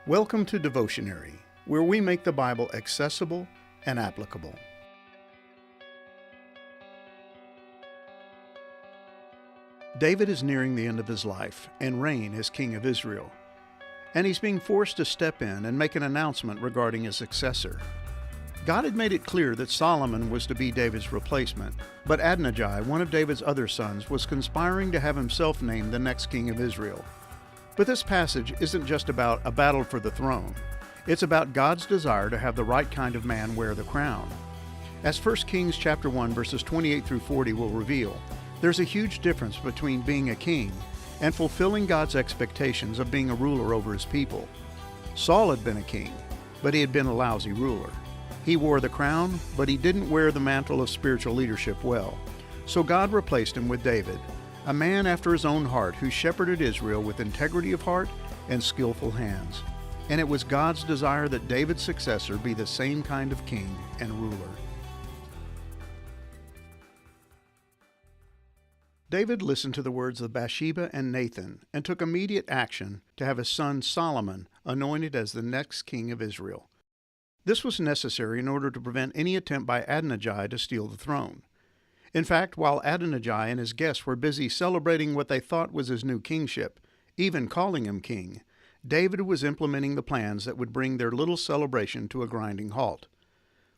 Welcome to Devotionary, where we make the Bible accessible and applicable. David is nearing the end of his life and reign as king of Israel, and he's being forced to step in and make an announcement regarding his successor. God had made it clear that Solomon was to be David's replacement, but Adonijah, one of David's other sons, was conspiring to have himself named the next king of Israel. But this passage isn't just about a battle for the throne. It's about God's desire to have the right kind of man wear the crown. As 1 Kings chapter 1 verses 28 through 40 will reveal, there's a huge difference between being a king and fulfilling God's expectations of being a ruler over his people. Saul had been a king, but he had been a lousy ruler. He wore the crown, but he didn't wear the mantle of spiritual leadership well. So God replaced him with David, a man after his own heart who shepherded Israel with integrity of heart and skillful hands. And it was God's desire that David's successor be the same kind of king and ruler. David listened to the words of Bathsheba and Nathan and took immediate action to have his son Solomon anointed as the next king of Israel. This was necessary in order to prevent any attempt by Adonijah to steal the throne. In fact, while Adonijah and his guests were busy celebrating what they thought was his new kingship, even calling him king, David was implementing the plans that would bring their little celebration to a grinding halt.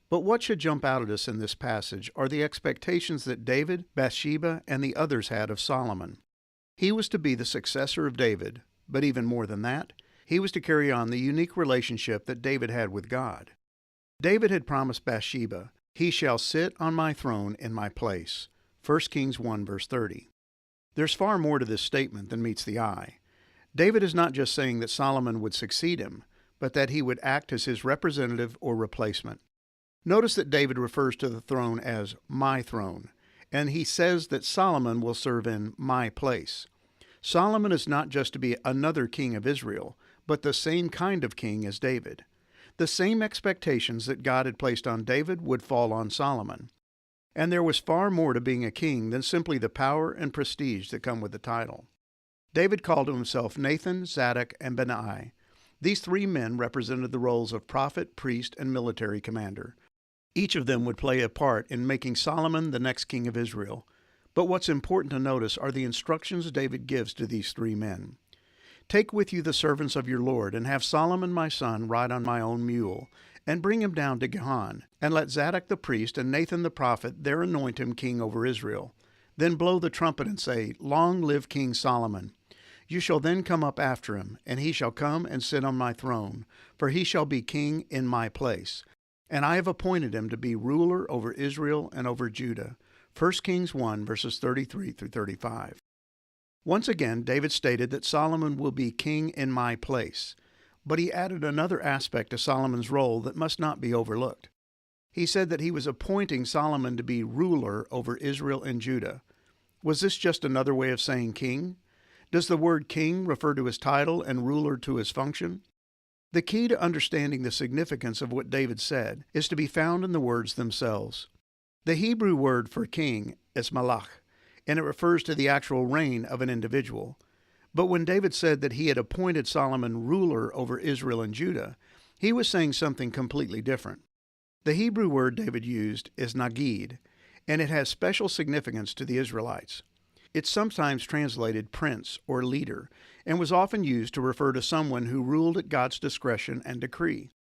But what should jump out at us in this passage are the expectations that David, Bathsheba, and the others had of Solomon. He was to be the successor of David, but even more than that, he was to carry on the unique relationship that David had with God. David had promised Bathsheba, "He shall sit on my throne in my place." 1 Kings 1 verse 30. There's far more to this statement than meets the eye. David is not just saying that Solomon would succeed him, but that he would act as his representative or replacement. Notice that David refers to the throne as my throne, and he says that Solomon will serve in my place. Solomon is not just to be another king of Israel, but the same kind of king as David. The same expectations that God had placed on David would fall on Solomon. And there was far more to being a king than simply the power and prestige that come with the title. David called to himself Nathan, Zadok, and Benaiah. These three men represented the roles of prophet, priest, and military commander. Each of them would play a part in making Solomon the next king of Israel. But what's important to notice are the instructions David gives to these three men. "Take with you the servants of your Lord, and have Solomon my son ride on my own mule, and bring him down to Gihon, and let Zadok the priest and Nathan the prophet there anoint him king over Israel. Then blow the trumpet and say, 'Long live King Solomon.' You shall then come up after him, and he shall come and sit on my throne, for he shall be king in my place. And I have appointed him to be ruler over Israel and over Judah." 1 Kings 1 verses 33 through 35. Once again, David stated that Solomon will be king in my place, but he added another aspect to Solomon's role that must not be overlooked. He said that he was appointing Solomon to be ruler over Israel and Judah. Was this just another way of saying king? Does the word king refer to his title and ruler to his function? The key to understanding the significance of what David said is to be found in the words themselves. The Hebrew word for king is malach, and it refers to the actual reign of an individual. But when David said that he had appointed Solomon ruler over Israel and Judah, he was saying something completely different. The Hebrew word David used is nagid, and it has special significance to the Israelites. It's sometimes translated prince or leader, and was often used to refer to someone who ruled at God's discretion and decree.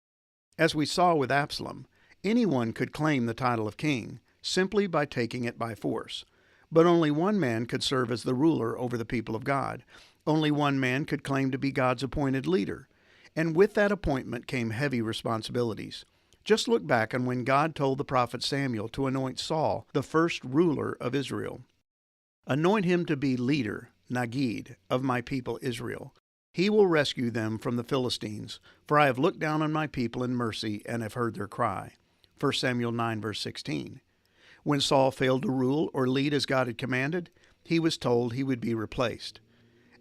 As we saw with Absalom, anyone could claim the title of king simply by taking it by force. But only one man could serve as the ruler over the people of God. Only one man could claim to be God's appointed leader. And with that appointment came heavy responsibilities. Just look back on when God told the prophet Samuel to anoint Saul the first ruler of Israel. "Anoint him to be leader, nagid, of my people Israel. He will rescue them from the Philistines, for I have looked down on my people in mercy and have heard their cry." 1 Samuel 9 verse 16. When Saul failed to rule or lead as God had commanded, he was told he would be replaced.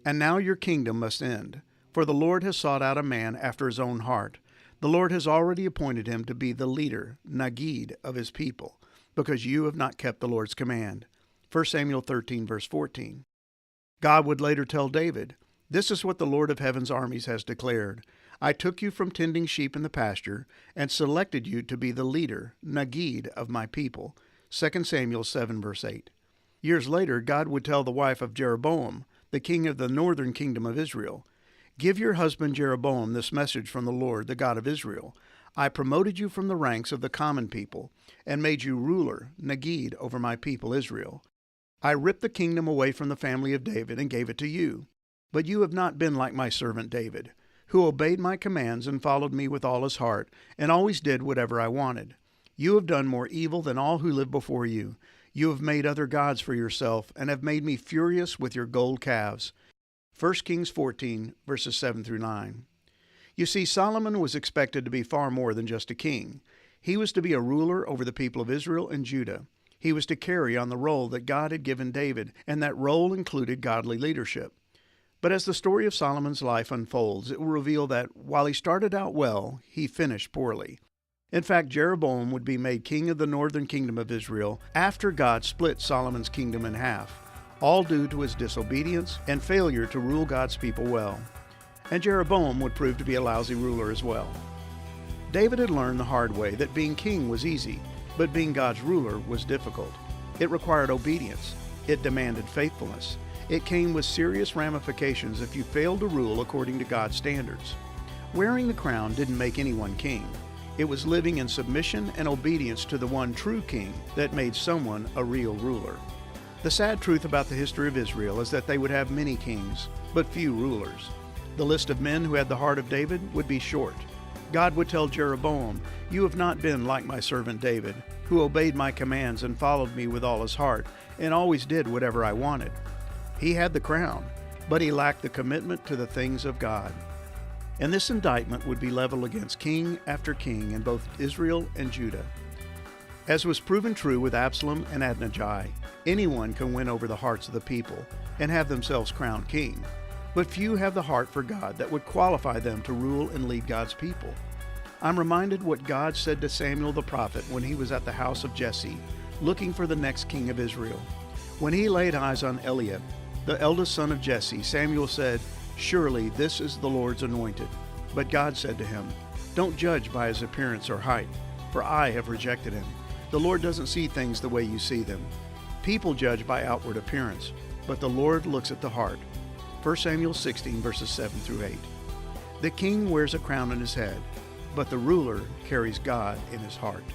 "And now your kingdom must end, for the Lord has sought out a man after his own heart. The Lord has already appointed him to be the leader, nagid, of his people, because you have not kept the Lord's command." 1 Samuel 13 verse 14. God would later tell David, "This is what the Lord of heaven's armies has declared. I took you from tending sheep in the pasture and selected you to be the leader, Nagid, of my people. 2 Samuel 7, verse 8. Years later, God would tell the wife of Jeroboam, the king of the northern kingdom of Israel, "Give your husband Jeroboam this message from the Lord, the God of Israel. I promoted you from the ranks of the common people and made you ruler, Nagid, over my people Israel. I ripped the kingdom away from the family of David and gave it to you. But you have not been like my servant David, who obeyed my commands and followed me with all his heart, and always did whatever I wanted. You have done more evil than all who lived before you. You have made other gods for yourself, and have made me furious with your gold calves." 1 Kings 14, verses 7 through 9. You see, Solomon was expected to be far more than just a king. He was to be a ruler over the people of Israel and Judah. He was to carry on the role that God had given David, and that role included godly leadership. But as the story of Solomon's life unfolds, it will reveal that while he started out well, he finished poorly. In fact, Jeroboam would be made king of the northern kingdom of Israel after God split Solomon's kingdom in half, all due to his disobedience and failure to rule God's people well. And Jeroboam would prove to be a lousy ruler as well. David had learned the hard way that being king was easy, but being God's ruler was difficult. It required obedience. It demanded faithfulness. It came with serious ramifications if you failed to rule according to God's standards. Wearing the crown didn't make anyone king. It was living in submission and obedience to the one true king that made someone a real ruler. The sad truth about the history of Israel is that they would have many kings, but few rulers. The list of men who had the heart of David would be short. God would tell Jeroboam, "You have not been like my servant David, who obeyed my commands and followed me with all his heart, and always did whatever I wanted." He had the crown, but he lacked the commitment to the things of God. And this indictment would be leveled against king after king in both Israel and Judah. As was proven true with Absalom and Adonijah, anyone can win over the hearts of the people and have themselves crowned king, but few have the heart for God that would qualify them to rule and lead God's people. I'm reminded what God said to Samuel the prophet when he was at the house of Jesse, looking for the next king of Israel. When he laid eyes on Eliab, the eldest son of Jesse, Samuel said, "Surely this is the Lord's anointed." But God said to him, "Don't judge by his appearance or height, for I have rejected him. The Lord doesn't see things the way you see them. People judge by outward appearance, but the Lord looks at the heart." 1 Samuel 16, verses 7 through 8. The king wears a crown on his head, but the ruler carries God in his heart.